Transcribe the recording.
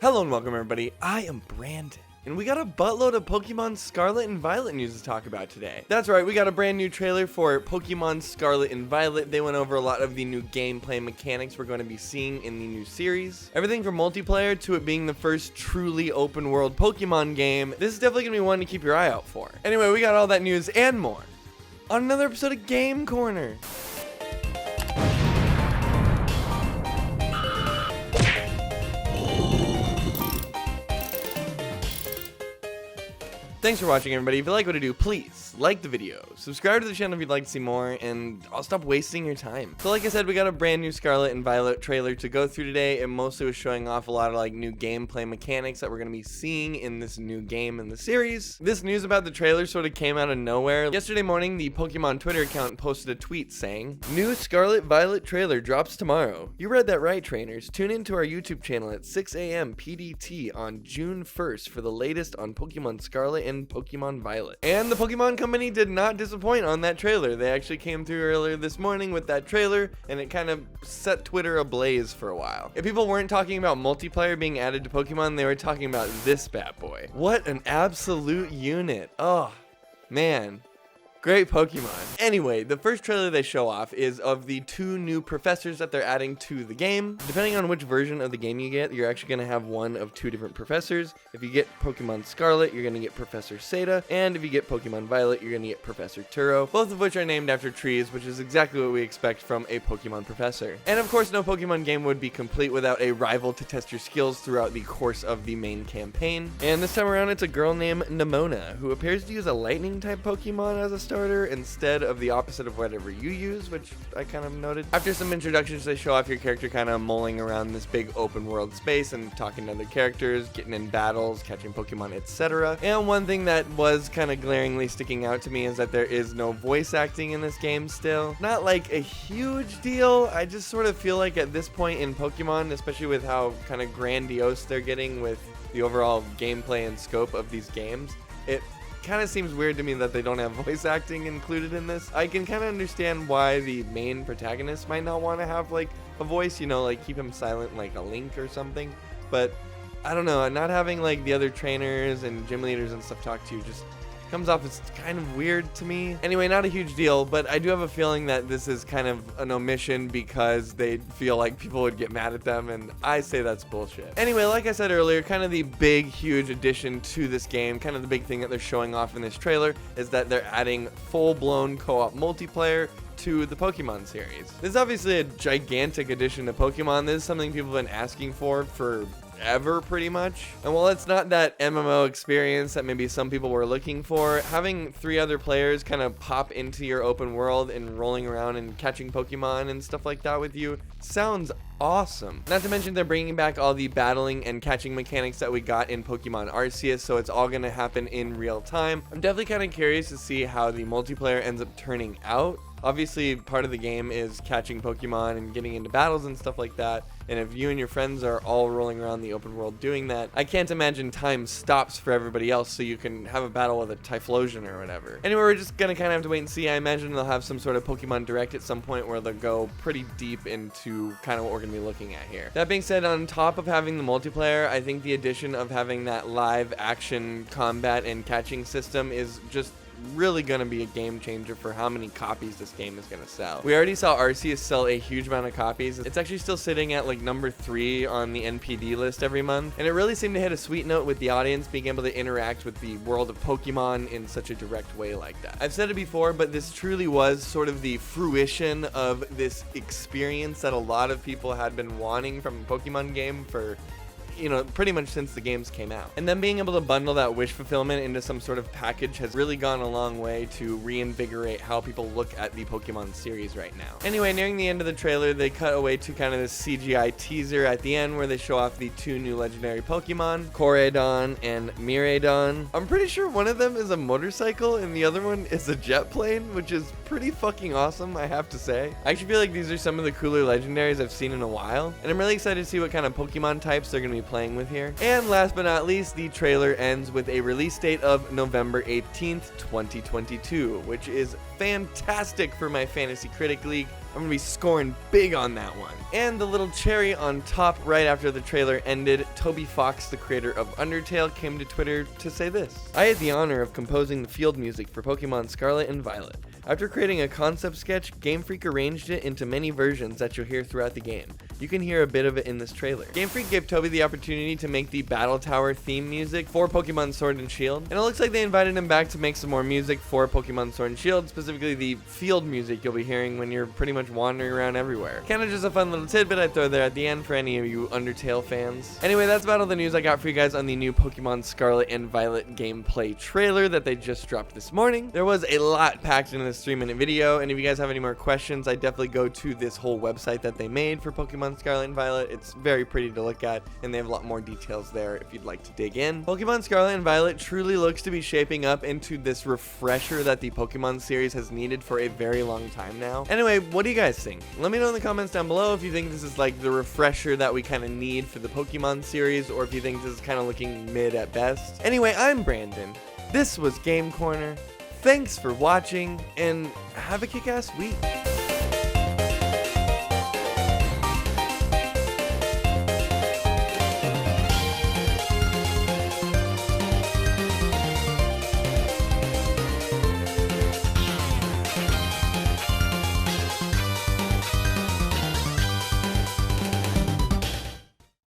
Hello and welcome everybody, I am Brandon, and we got a buttload of Pokemon Scarlet and Violet news to talk about today. That's right, we got a brand new trailer for Pokemon Scarlet and Violet. They went over a lot of the new gameplay mechanics we're going to be seeing in the new series. Everything from multiplayer to it being the first truly open world Pokemon game. This is definitely going to be one to keep your eye out for. Anyway, we got all that news and more on another episode of Game Corner. Thanks for watching, everybody. If you like what I do, please like the video, subscribe to the channel if you'd like to see more, and I'll stop wasting your time. So like I said, we got a brand new Scarlet and Violet trailer to go through today. It mostly was showing off a lot of new gameplay mechanics that we're going to be seeing in this new game in the series. This news about the trailer sort of came out of nowhere. Yesterday morning, the Pokemon Twitter account posted a tweet saying, "New Scarlet Violet trailer drops tomorrow. You read that right, trainers. Tune into our YouTube channel at 6 a.m. PDT on June 1st for the latest on Pokemon Scarlet and Pokemon Violet." And the Pokemon Company did not disappoint on that trailer. They actually came through earlier this morning with that trailer, and it kind of set Twitter ablaze for a while. If people weren't talking about multiplayer being added to Pokemon, they were talking about this bad boy. What an absolute unit. Oh, man. Great Pokemon. Anyway, the first trailer they show off is of the two new professors that they're adding to the game. Depending on which version of the game you get, you're actually going to have one of two different professors. If you get Pokemon Scarlet, you're going to get Professor Seda, and if you get Pokemon Violet, you're going to get Professor Turo, both of which are named after trees, which is exactly what we expect from a Pokemon professor. And of course, no Pokemon game would be complete without a rival to test your skills throughout the course of the main campaign. And this time around, it's a girl named Nemona, who appears to use a lightning type Pokemon as a starter instead of the opposite of whatever you use, which I kind of noted. After some introductions, they show off your character kind of mulling around this big open world space and talking to other characters, getting in battles, catching Pokemon, etc. And one thing that was kind of glaringly sticking out to me is that there is no voice acting in this game still. Not like a huge deal. I just sort of feel like at this point in Pokemon, especially with how kind of grandiose they're getting with the overall gameplay and scope of these games, it kind of seems weird to me that they don't have voice acting included in this. I can kind of understand why the main protagonist might not want to have a voice, keep him silent like a Link or something, but I don't know, not having the other trainers and gym leaders and stuff talk to you just comes off as kind of weird to me. Anyway, not a huge deal, but I do have a feeling that this is kind of an omission because they feel like people would get mad at them, and I say that's bullshit. Anyway, like I said earlier, kind of the big, huge addition to this game, kind of the big thing that they're showing off in this trailer is that they're adding full-blown co-op multiplayer to the Pokemon series. This is obviously a gigantic addition to Pokemon. This is something people have been asking for ever, pretty much. And while it's not that MMO experience that maybe some people were looking for, having 3 other players kind of pop into your open world and rolling around and catching Pokemon and stuff like that with you sounds awesome. Not to mention they're bringing back all the battling and catching mechanics that we got in Pokemon Arceus, so it's all going to happen in real time. I'm definitely kind of curious to see how the multiplayer ends up turning out. Obviously, part of the game is catching Pokemon and getting into battles and stuff like that. And if you and your friends are all rolling around the open world doing that, I can't imagine time stops for everybody else so you can have a battle with a Typhlosion or whatever. Anyway, we're just gonna kind of have to wait and see. I imagine they'll have some sort of Pokemon Direct at some point where they'll go pretty deep into kind of what we're gonna be looking at here. That being said, on top of having the multiplayer, I think the addition of having that live action combat and catching system is just really gonna be a game changer for how many copies this game is gonna sell. We already saw Arceus sell a huge amount of copies. It's actually still sitting at number 3 on the NPD list every month, and it really seemed to hit a sweet note with the audience being able to interact with the world of Pokemon in such a direct way like that. I've said it before, but this truly was sort of the fruition of this experience that a lot of people had been wanting from a Pokemon game for pretty much since the games came out. And then being able to bundle that wish fulfillment into some sort of package has really gone a long way to reinvigorate how people look at the Pokemon series right now. Anyway, nearing the end of the trailer, they cut away to kind of this CGI teaser at the end where they show off the 2 new legendary Pokemon, Koraidon and Miraidon. I'm pretty sure one of them is a motorcycle and the other one is a jet plane, which is pretty fucking awesome, I have to say. I actually feel like these are some of the cooler legendaries I've seen in a while, and I'm really excited to see what kind of Pokemon types they're going to be playing with here. And last but not least, the trailer ends with a release date of November 18th, 2022, which is fantastic for my Fantasy Critic League. I'm gonna be scoring big on that one. And the little cherry on top right after the trailer ended, Toby Fox, the creator of Undertale, came to Twitter to say this. I had the honor of composing the field music for Pokemon Scarlet and Violet. After creating a concept sketch, Game Freak arranged it into many versions that you'll hear throughout the game. You can hear a bit of it in this trailer. Game Freak gave Toby the opportunity to make the Battle Tower theme music for Pokemon Sword and Shield, and it looks like they invited him back to make some more music for Pokemon Sword and Shield, specifically the field music you'll be hearing when you're pretty much wandering around everywhere. Kinda just a fun little tidbit I'd throw there at the end for any of you Undertale fans. Anyway, that's about all the news I got for you guys on the new Pokemon Scarlet and Violet gameplay trailer that they just dropped this morning. There was a lot packed into this 3-minute video, and if you guys have any more questions, I definitely go to this whole website that they made for Pokemon Scarlet and Violet. It's very pretty to look at, and they have a lot more details there if you'd like to dig in. Pokemon Scarlet and Violet truly looks to be shaping up into this refresher that the Pokemon series has needed for a very long time now. Anyway, what do you guys think? Let me know in the comments down below if you think this is like the refresher that we kind of need for the Pokemon series, or if you think this is kind of looking mid at best. Anyway, I'm Brandon. This was Game Corner. Thanks for watching, and have a kick-ass week.